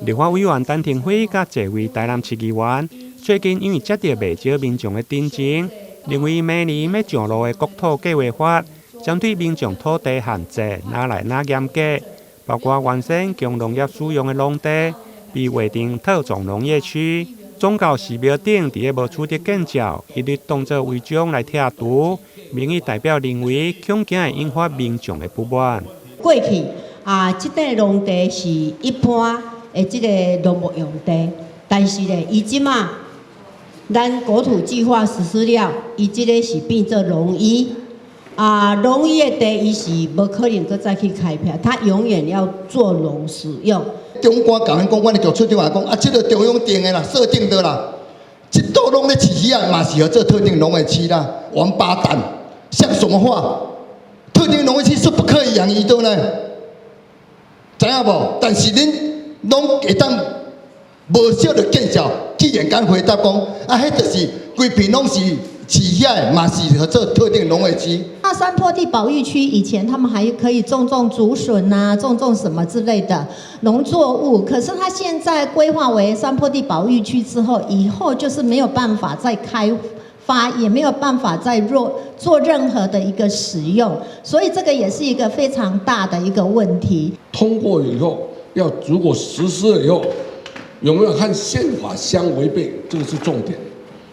立法委员陈廷辉甲这位台南市议员，最近因为接到不少民众的တင်情，认为明年要上路的国土计划法，针对民众土地限制哪来哪严格，包括原先供农业使用的农地，被划定特种农业区。宗教寺庙顶伫个无取得建照，一律当作违章来拆除。民意代表认为，恐惊会引发民众的不满。过去这块农地是一般的这个农牧用地，但是呢，伊即马咱国土计划实施了，伊即个是变做农医。农业的地伊是无可能再去开辟，它永远要做农使用。中官甲咱讲，阮的局处长也讲，这个中央定的啦，设定的啦，这都拢咧起啊，嘛是要做特定农业区啦。王八蛋，像什么话？特定农业区是不可以养鱼的呢，知影无？但是恁拢会当无少的见效，既然敢回答讲，迄就是规片拢是起遐，嘛是合做特定农业区。那山坡地保育区以前他们还可以种竹笋啊，种什么之类的农作物，可是它现在规划为山坡地保育区之后，以后就是没有办法再开发，也没有办法再做任何的一个使用，所以这个也是一个非常大的一个问题。通过以后，如果实施了以后，有没有和宪法相违背，这个是重点。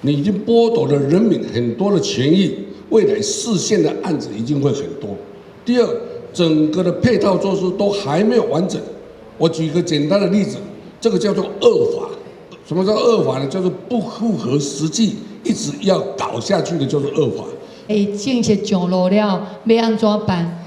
你已经剥夺了人民很多的权益，未来释宪的案子一定会很多。第二，整个的配套措施都还没有完整。我举一个简单的例子，这个叫做恶法。什么叫恶法呢？叫做不符合实际，一直要搞下去的，就是恶法。建设上路了，要安怎办？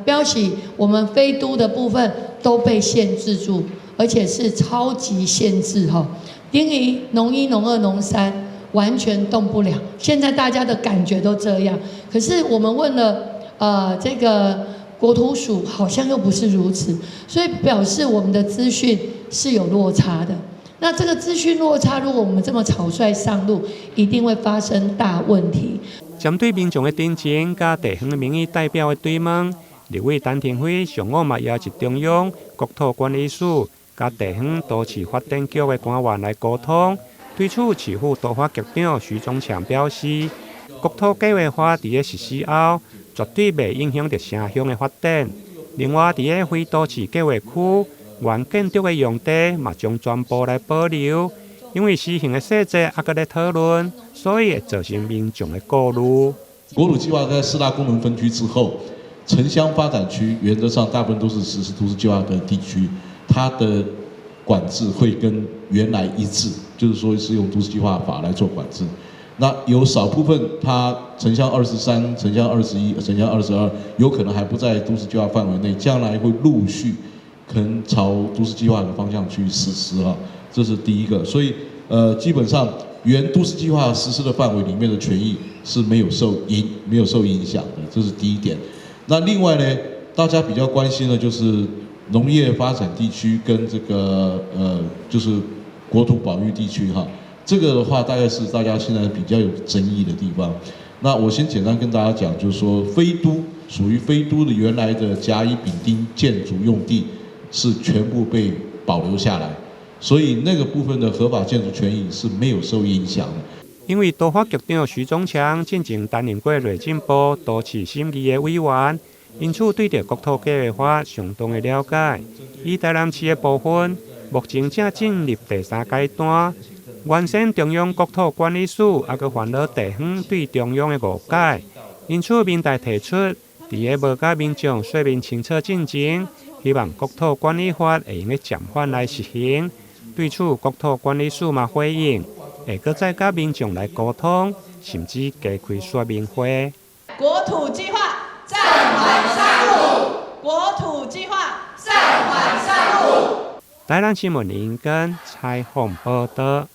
表示我们非都的部分都被限制住，而且是超级限制哈。等于农一、农二、农三。完全动不了，现在大家的感觉都这样。可是我们问了这个国土署，好像又不是如此，所以表示我们的资讯是有落差的。那这个资讯落差，如果我们这么草率上路，一定会发生大问题。针对民众的တင်情，甲地方的民意代表的追问，立委陈廷辉上午嘛邀请中央国土管理署、甲地方都市发展局的官员来沟通。对此，市府都发局长徐宗强表示，国土计划法伫个实施后，绝对袂影响到城乡的发展。另外，伫个非都市计划区，原建筑的用地嘛将全部来保留，因为施行的细节还搁在讨论，所以会造成民众的顾虑。国土计划在4大功能分区之后，城乡发展区原则上大部分都是实施都市计划的地区，它的管制会跟原来一致，就是说是用都市计划法来做管制。那有少部分它城乡23、城乡21、城乡22有可能还不在都市计划范围内，将来会陆续可能朝都市计划的方向去实施啊，这是第一个。所以基本上原都市计划实施的范围里面的权益是没有受影响的，这是第一点。那另外呢，大家比较关心的就是农业发展地区跟这个就是国土保育地区哈，这个的话大概是大家现在比较有争议的地方。那我先简单跟大家讲，就是说属于非都的原来的甲乙丙丁建筑用地是全部被保留下来，所以那个部分的合法建筑权益是没有受影响的。因为都发局长徐宗强进前担任过内政部都市审议的委员。因此，对着国土计划法相当的了解。以台南市的部分，目前正进入第3阶段。原先中央国土管理署也佮烦恼地方对中央的误解，因此民代提出，伫个无甲民众说明清楚进前，希望国土管理法会用个暂缓来实行。对此，国土管理署嘛回应，会佮再甲民众来沟通，甚至加开说明会。国土计划暂缓上路，国土计划暂缓上路。台南新闻林根采访报道。